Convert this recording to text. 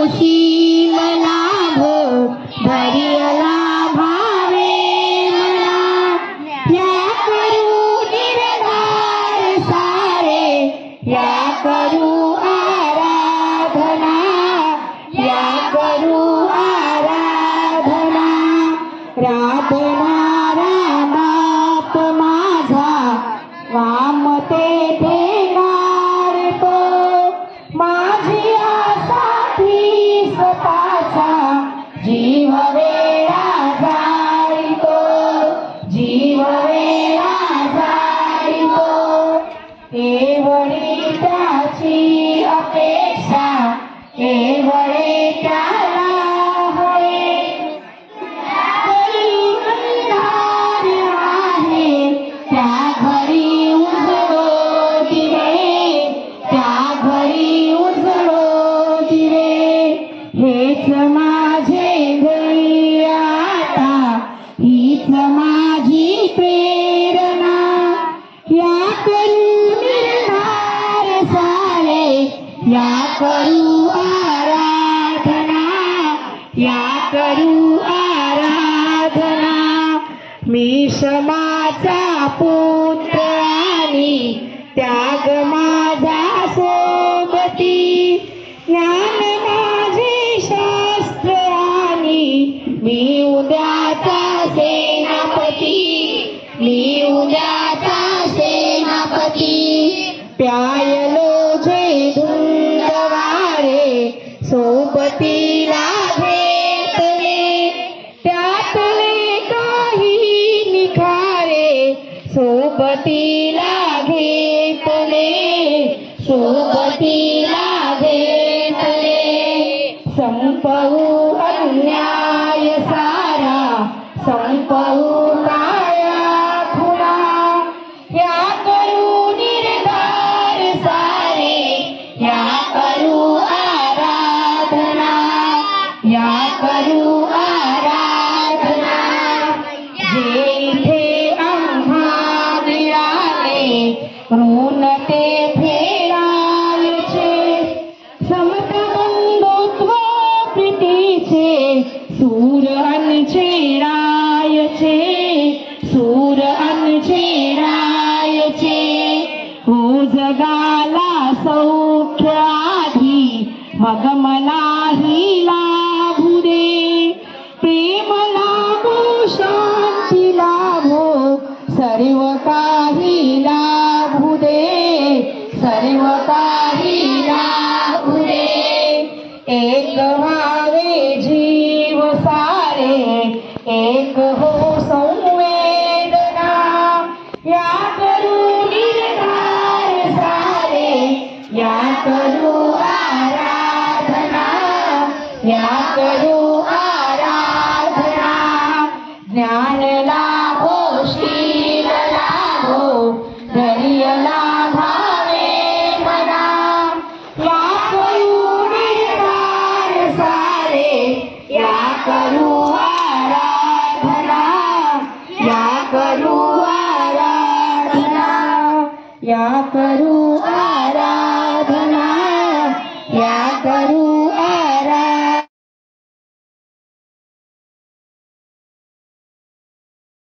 हौशी लाभ धरियला भावे मना या करू निर्धार सारे या करू आराधना या करू आराधना राधना रामाप माझा वाम तेथे गारतो माझी आसाठी स्वतःचा जीव वेळा जाळीतो जीव वेळा जाळीतो एवढी त्याची अपेक्षा एवढे त्याला होय अंधार आहे त्या घरी उजळो दिवे त्या घरी उजळो दिवे हेच माझे ध्येय आता हीच माझी प्रेरणा या करू निर्धार सारे या करू आराधना या करू आराधना मी क्षमाचा पुत्र आणि त्याग माझा सोबती ज्ञान माझे शास्त्र आणि मी उद्याचा सेनापती मी उद्याचा सेनापती प्यायलो जे धुंद वारे सोबतीला घेतले त्यातले काही निखारे सोबतीला घेतले सोबतीला घेतले संपवू अन्याय सारा संपवू काया खुणा या करू निर्धार सारे या करू आराधना या करू आराधना जे इथे आम्हा मिळाले ऋण ते फेडायचे समता बंधुत्व प्रीतीचे सूर छेडायचे सूर छेडायचे हो जगाला सौख्य आधी मग मलाही लाभू दे प्रेम लाभो शांती लाभो सर्व काही लाभू दे सर्व काही लाभू दे एक व्हावे जीव सारे एक हो संवेदना या करू निर्धार सारे या करू आराधना या करू आराधना ज्ञान लाभो शील लाभो धैर्य लाभावे मना या करू निर्धार सारे या करू आराधना या करू आराधना या करू